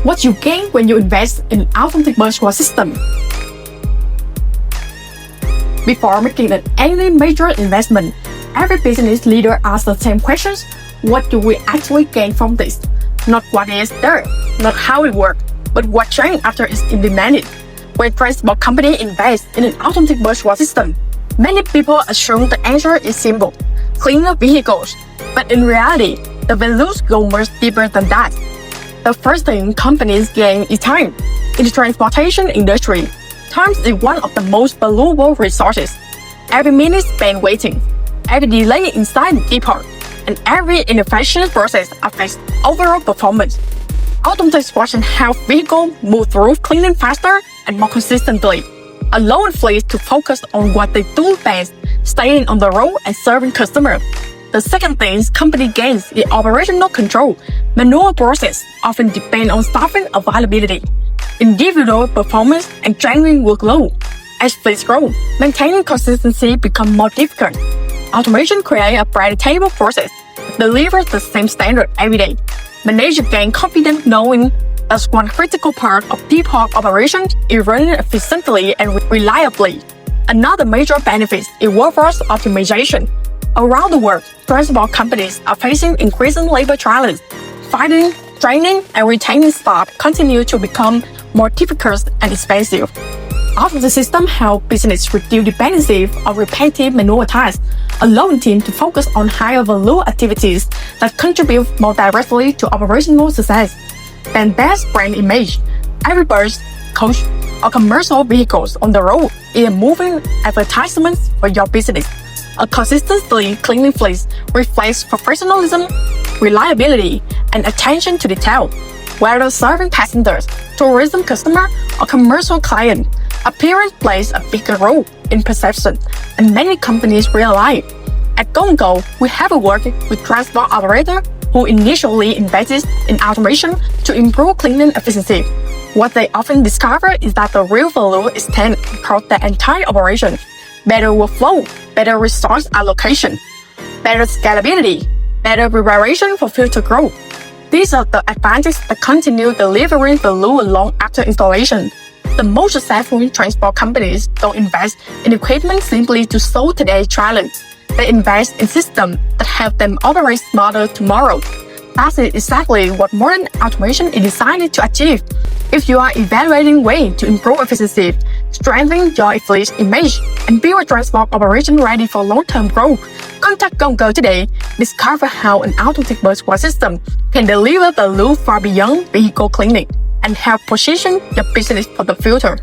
What you gain when you invest in automatic bus wash system. Before making any major investment, every business leader asks the same questions. What do we actually gain from this? Not what is there, not how it works, but what change after it's implemented. When transport company invest in an automatic bus wash system, many people assume the answer is simple: cleaner vehicles. But in reality, the values go much deeper than that. The first thing companies gain is time. In the transportation industry, time is one of the most valuable resources. Every minute spent waiting, every delay inside the depot, and every inefficient process affects overall performance. Automated washing helps vehicles move through cleaning faster and more consistently, allowing fleets to focus on what they do best, staying on the road and serving customers. The second thing company gains is operational control. Manual process often depend on staffing availability, individual performance, and genuine workload. As fleets grow, maintaining consistency becomes more difficult. Automation creates a predictable process that delivers the same standard every day. Managers gain confidence knowing that one critical part of depot operation is running efficiently and reliably. Another major benefit is workforce optimization. Around the world, transport companies are facing increasing labor challenges. Finding, training, and retaining staff continue to become more difficult and expensive. Automated systems help business reduce dependency on repetitive manual tasks, allowing teams to focus on higher value activities that contribute more directly to operational success. Then best brand image. Every bus, coach, or commercial vehicles on the road is a moving advertisement for your business. A consistently clean fleet reflects professionalism, reliability, and attention to detail. Whether serving passengers, tourism customers, or commercial clients, appearance plays a bigger role in perception, and many companies realize. At Go&Go, we have worked with transport operators who initially invested in automation to improve cleaning efficiency. What they often discover is that the real value extends across the entire operation. Better workflow, better resource allocation, better scalability, better preparation for future growth. These are the advantages that continue delivering value long after installation. The most successful transport companies don't invest in equipment simply to solve today's challenge. They invest in systems that help them operate smarter tomorrow. That's exactly what modern automation is designed to achieve. If you are evaluating ways to improve efficiency, strengthen your fleet image, and build a transport operation ready for long-term growth, contact Go&Go today. Discover how an automatic bus wash system can deliver value far beyond vehicle cleaning and help position your business for the future.